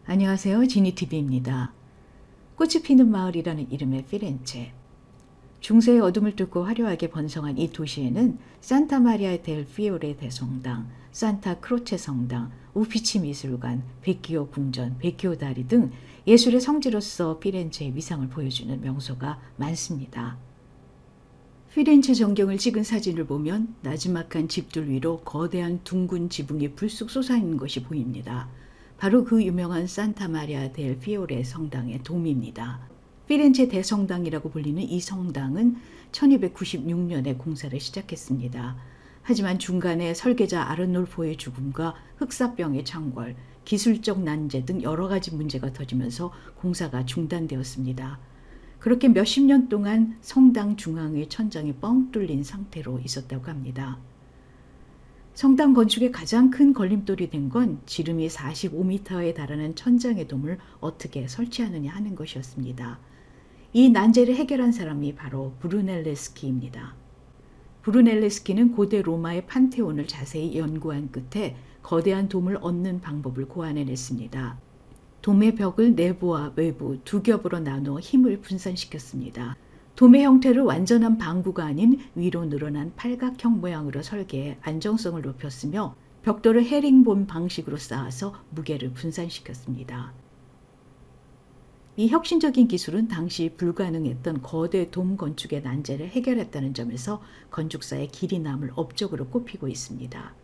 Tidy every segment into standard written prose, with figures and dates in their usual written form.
안녕하세요. 지니TV입니다. 꽃이 피는 마을이라는 이름의 피렌체. 중세의 어둠을 뚫고 화려하게 번성한 이 도시에는 산타 마리아 델 피오레 대성당, 산타 크로체 성당, 우피치 미술관, 베키오 궁전, 베키오 다리 등 예술의 성지로서 피렌체의 위상을 보여주는 명소가 많습니다. 피렌체 전경을 찍은 사진을 보면 나지막한 집들 위로 거대한 둥근 지붕이 불쑥 솟아있는 것이 보입니다. 바로 그 유명한 산타 마리아 델 피오레 성당의 돔입니다. 피렌체 대성당이라고 불리는 이 성당은 1296년에 공사를 시작했습니다. 하지만 중간에 설계자 아르놀포의 죽음과 흑사병의 창궐, 기술적 난제 등 여러 가지 문제가 터지면서 공사가 중단되었습니다. 그렇게 몇십 년 동안 성당 중앙의 천장이 뻥 뚫린 상태로 있었다고 합니다. 성당 건축의 가장 큰 걸림돌이 된 건 지름이 45m에 달하는 천장의 돔을 어떻게 설치하느냐 하는 것이었습니다. 이 난제를 해결한 사람이 바로 브루넬레스키입니다. 브루넬레스키는 고대 로마의 판테온을 자세히 연구한 끝에 거대한 돔을 얻는 방법을 고안해냈습니다. 돔의 벽을 내부와 외부 두 겹으로 나누어 힘을 분산시켰습니다. 돔의 형태를 완전한 방구가 아닌 위로 늘어난 팔각형 모양으로 설계해 안정성을 높였으며 벽돌을 헤링본 방식으로 쌓아서 무게를 분산시켰습니다. 이 혁신적인 기술은 당시 불가능했던 거대 돔 건축의 난제를 해결했다는 점에서 건축사의 길이 남을 업적으로 꼽히고 있습니다.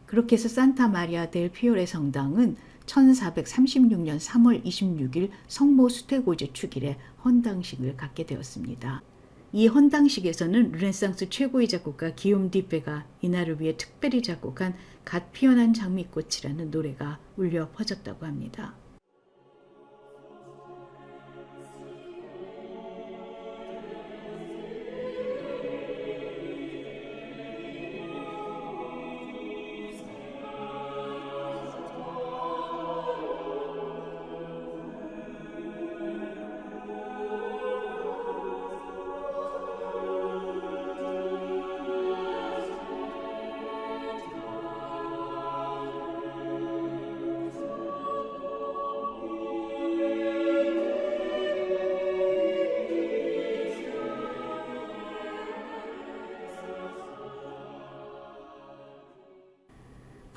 그렇게 해서 산타 마리아 델 피오레 성당은 1436년 3월 26일 성모 수태고제 축일에 헌당식을 갖게 되었습니다. 이 헌당식에서는 르네상스 최고의 작곡가 기욤 디페가 이날을 위해 특별히 작곡한 갓 피어난 장미꽃이라는 노래가 울려 퍼졌다고 합니다.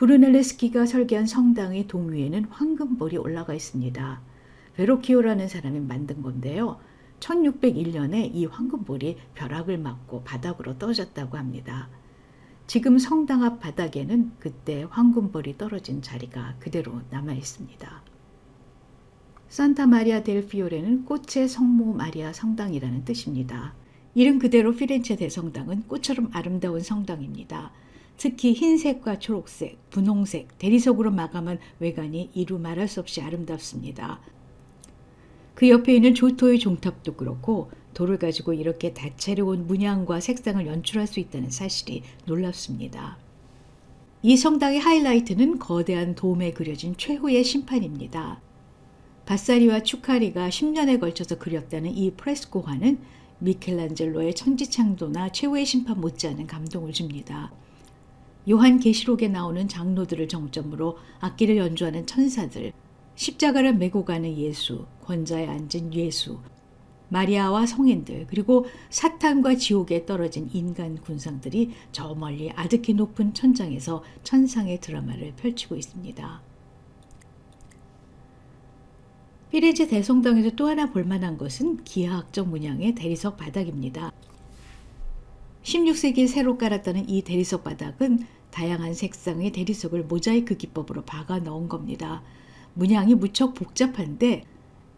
브루넬레스키가 설계한 성당의 돔 위에는 황금볼이 올라가 있습니다. 베로키오라는 사람이 만든 건데요. 1601년에 이 황금볼이 벼락을 맞고 바닥으로 떨어졌다고 합니다. 지금 성당 앞 바닥에는 그때 황금볼이 떨어진 자리가 그대로 남아 있습니다. 산타 마리아 델 피오레는 꽃의 성모 마리아 성당이라는 뜻입니다. 이름 그대로 피렌체 대성당은 꽃처럼 아름다운 성당입니다. 특히 흰색과 초록색, 분홍색, 대리석으로 마감한 외관이 이루 말할 수 없이 아름답습니다. 그 옆에 있는 조토의 종탑도 그렇고 돌을 가지고 이렇게 다채로운 문양과 색상을 연출할 수 있다는 사실이 놀랍습니다. 이 성당의 하이라이트는 거대한 돔에 그려진 최후의 심판입니다. 바사리와 추카리가 10년에 걸쳐서 그렸다는 이 프레스코화는 미켈란젤로의 천지창조나 최후의 심판 못지않은 감동을 줍니다. 요한계시록에 나오는 장로들을 정점으로 악기를 연주하는 천사들, 십자가를 메고 가는 예수, 권자에 앉은 예수, 마리아와 성인들, 그리고 사탄과 지옥에 떨어진 인간 군상들이 저 멀리 아득히 높은 천장에서 천상의 드라마를 펼치고 있습니다. 피렌체 대성당에서 또 하나 볼만한 것은 기하학적 문양의 대리석 바닥입니다. 16세기에 새로 깔았다는 이 대리석 바닥은 다양한 색상의 대리석을 모자이크 기법으로 박아 넣은 겁니다. 문양이 무척 복잡한데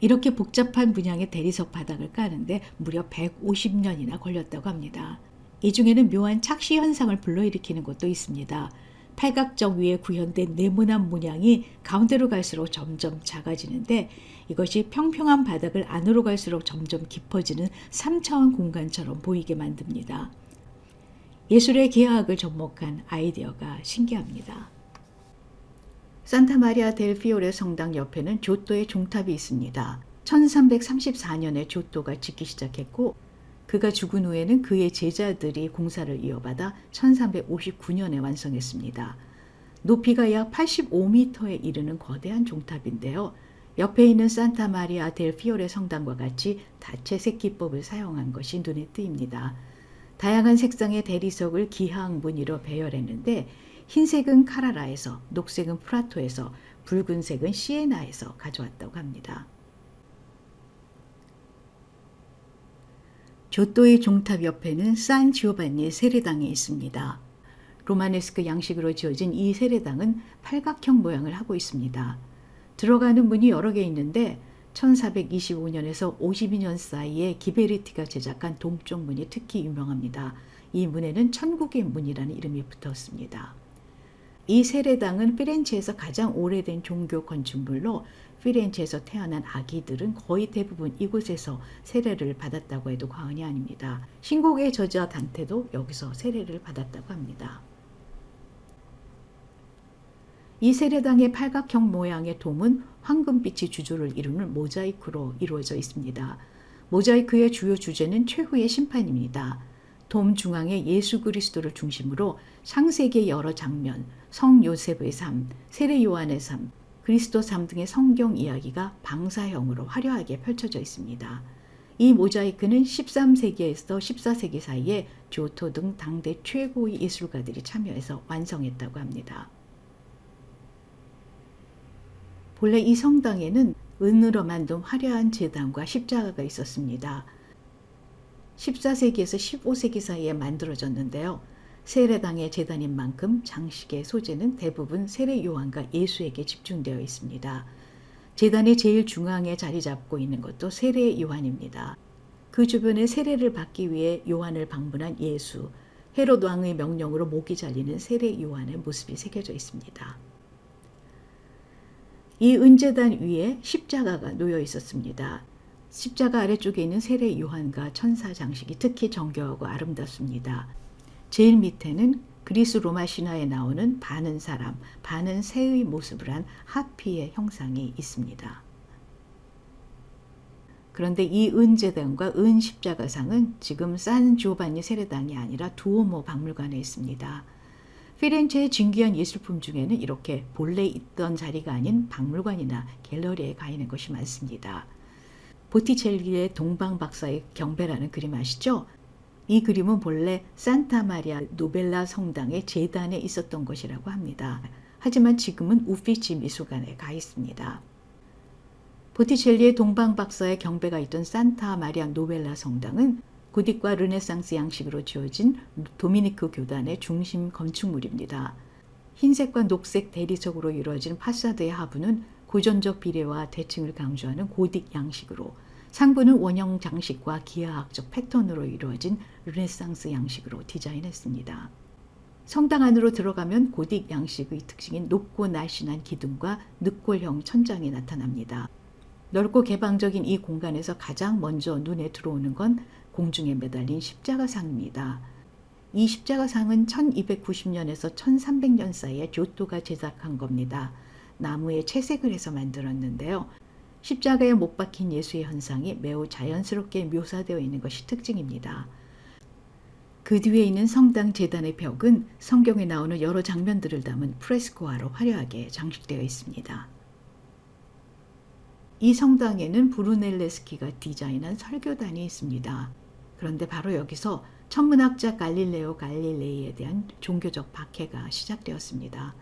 이렇게 복잡한 문양의 대리석 바닥을 까는데 무려 150년이나 걸렸다고 합니다. 이 중에는 묘한 착시 현상을 불러일으키는 것도 있습니다. 팔각정 위에 구현된 네모난 문양이 가운데로 갈수록 점점 작아지는데 이것이 평평한 바닥을 안으로 갈수록 점점 깊어지는 3차원 공간처럼 보이게 만듭니다. 예술의 기하학을 접목한 아이디어가 신기합니다. 산타 마리아 델 피오레 성당 옆에는 조토의 종탑이 있습니다. 1334년에 조토가 짓기 시작했고 그가 죽은 후에는 그의 제자들이 공사를 이어받아 1359년에 완성했습니다. 높이가 약 85m에 이르는 거대한 종탑인데요. 옆에 있는 산타 마리아 델 피오레 성당과 같이 다채색 기법을 사용한 것이 눈에 띄입니다. 다양한 색상의 대리석을 기하학 무늬로 배열했는데 흰색은 카라라에서, 녹색은 프라토에서, 붉은색은 시에나에서 가져왔다고 합니다. 조또의 종탑 옆에는 산 지오반니 세례당이 있습니다. 로마네스크 양식으로 지어진 이 세례당은 팔각형 모양을 하고 있습니다. 들어가는 문이 여러 개 있는데 1425년에서 52년 사이에 기베리티가 제작한 동쪽 문이 특히 유명합니다. 이 문에는 천국의 문이라는 이름이 붙었습니다. 이 세례당은 피렌체에서 가장 오래된 종교 건축물로 피렌체에서 태어난 아기들은 거의 대부분 이곳에서 세례를 받았다고 해도 과언이 아닙니다. 신곡의 저자 단테도 여기서 세례를 받았다고 합니다. 이 세례당의 팔각형 모양의 돔은 황금빛이 주조를 이루는 모자이크로 이루어져 있습니다. 모자이크의 주요 주제는 최후의 심판입니다. 돔 중앙에 예수 그리스도를 중심으로 창세기의 여러 장면, 성 요셉의 삶, 세례 요한의 삶, 그리스도 삶 등의 성경 이야기가 방사형으로 화려하게 펼쳐져 있습니다. 이 모자이크는 13세기에서 14세기 사이에 조토 등 당대 최고의 예술가들이 참여해서 완성했다고 합니다. 본래 이 성당에는 은으로 만든 화려한 제단과 십자가가 있었습니다. 14세기에서 15세기 사이에 만들어졌는데요. 세례당의 제단인 만큼 장식의 소재는 대부분 세례 요한과 예수에게 집중되어 있습니다. 제단의 제일 중앙에 자리 잡고 있는 것도 세례 요한입니다. 그 주변에 세례를 받기 위해 요한을 방문한 예수, 헤롯 왕의 명령으로 목이 잘리는 세례 요한의 모습이 새겨져 있습니다. 이 은제단 위에 십자가가 놓여 있었습니다. 십자가 아래쪽에 있는 세례 요한과 천사 장식이 특히 정교하고 아름답습니다. 제일 밑에는 그리스 로마 신화에 나오는 반은 사람, 반은 새의 모습을 한 하피의 형상이 있습니다. 그런데 이 은제단과 은십자가상은 지금 산 지오반니 세례당이 아니라 두오모 박물관에 있습니다. 피렌체의 진귀한 예술품 중에는 이렇게 본래 있던 자리가 아닌 박물관이나 갤러리에 가 있는 것이 많습니다. 보티첼리의 동방박사의 경배라는 그림 아시죠? 이 그림은 본래 산타 마리아 노벨라 성당의 제단에 있었던 것이라고 합니다. 하지만 지금은 우피치 미술관에 가 있습니다. 보티첼리의 동방박사의 경배가 있던 산타 마리아 노벨라 성당은 고딕과 르네상스 양식으로 지어진 도미니크 교단의 중심 건축물입니다. 흰색과 녹색 대리석으로 이루어진 파사드의 하부는 고전적 비례와 대칭을 강조하는 고딕 양식으로, 상부는 원형 장식과 기하학적 패턴으로 이루어진 르네상스 양식으로 디자인했습니다. 성당 안으로 들어가면 고딕 양식의 특징인 높고 날씬한 기둥과 늑골형 천장이 나타납니다. 넓고 개방적인 이 공간에서 가장 먼저 눈에 들어오는 건 공중에 매달린 십자가상입니다. 이 십자가상은 1290년에서 1300년 사이에 조토가 제작한 겁니다. 나무에 채색을 해서 만들었는데요. 십자가에 못 박힌 예수의 현상이 매우 자연스럽게 묘사되어 있는 것이 특징입니다. 그 뒤에 있는 성당 제단의 벽은 성경에 나오는 여러 장면들을 담은 프레스코화로 화려하게 장식되어 있습니다. 이 성당에는 브루넬레스키가 디자인한 설교단이 있습니다. 그런데 바로 여기서 천문학자 갈릴레오 갈릴레이에 대한 종교적 박해가 시작되었습니다.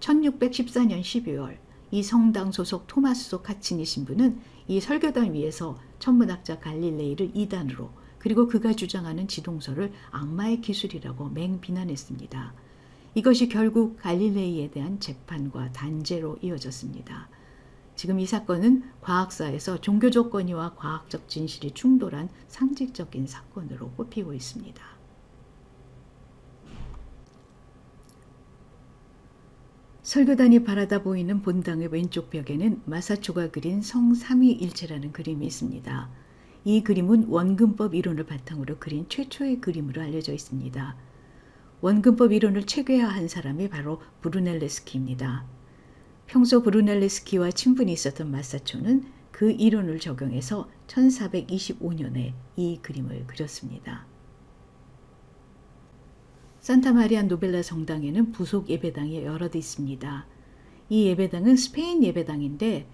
1614년 12월 이 성당 소속 토마소 카치니 신부는 이 설교단 위에서 천문학자 갈릴레이를 이단으로, 그리고 그가 주장하는 지동설을 악마의 기술이라고 맹비난했습니다. 이것이 결국 갈릴레이에 대한 재판과 단죄로 이어졌습니다. 지금 이 사건은 과학사에서 종교적 권위와 과학적 진실이 충돌한 상징적인 사건으로 꼽히고 있습니다. 설교단이 바라다 보이는 본당의 왼쪽 벽에는 마사초가 그린 성 삼위일체라는 그림이 있습니다. 이 그림은 원근법 이론을 바탕으로 그린 최초의 그림으로 알려져 있습니다. 원근법 이론을 체계화한 사람이 바로 브루넬레스키입니다. 평소 브루넬레스키와 친분이 있었던 마사초는 그 이론을 적용해서 1425년에 이 그림을 그렸습니다. 산타마리아 노벨라 성당에는 부속 예배당이 여럿 있습니다. 이 예배당은 스페인 예배당인데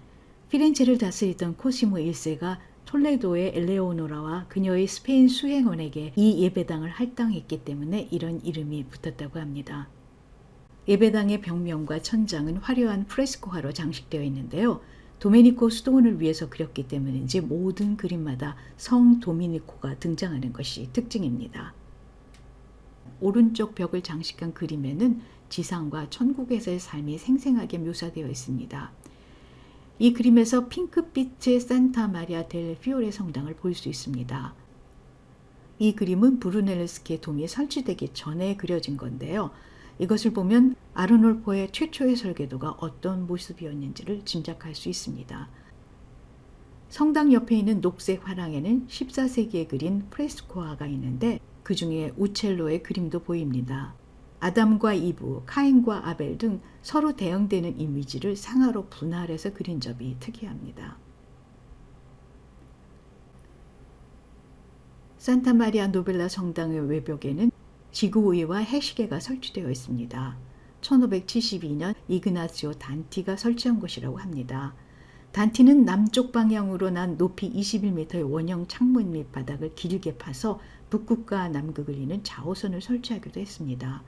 피렌체를 다스리던 코시모 1세가 톨레도의 엘레오노라와 그녀의 스페인 수행원에게 이 예배당을 할당했기 때문에 이런 이름이 붙었다고 합니다. 예배당의 벽면과 천장은 화려한 프레스코화로 장식되어 있는데요. 도메니코 수도원을 위해서 그렸기 때문인지 모든 그림마다 성 도미니코가 등장하는 것이 특징입니다. 오른쪽 벽을 장식한 그림에는 지상과 천국에서의 삶이 생생하게 묘사되어 있습니다. 이 그림에서 핑크빛의 산타 마리아 델 피오레 성당을 볼 수 있습니다. 이 그림은 브루넬레스키의 돔이 설치되기 전에 그려진 건데요. 이것을 보면 아르놀포의 최초의 설계도가 어떤 모습이었는지를 짐작할 수 있습니다. 성당 옆에 있는 녹색 화랑에는 14세기에 그린 프레스코화가 있는데 그 중에 우첼로의 그림도 보입니다. 아담과 이브, 카인과 아벨 등 서로 대응되는 이미지를 상하로 분할해서 그린 점이 특이합니다. 산타마리아 노벨라 성당의 외벽에는 지구의와 해시계가 설치되어 있습니다. 1572년 이그나시오 단티가 설치한 것이라고 합니다. 단티는 남쪽 방향으로 난 높이 21m의 원형 창문 및 바닥을 길게 파서 북극과 남극을 잇는 좌우선을 설치하기도 했습니다.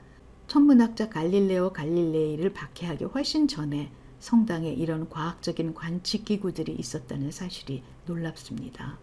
천문학자 갈릴레오 갈릴레이를 박해하기 훨씬 전에 성당에 이런 과학적인 관측 기구들이 있었다는 사실이 놀랍습니다.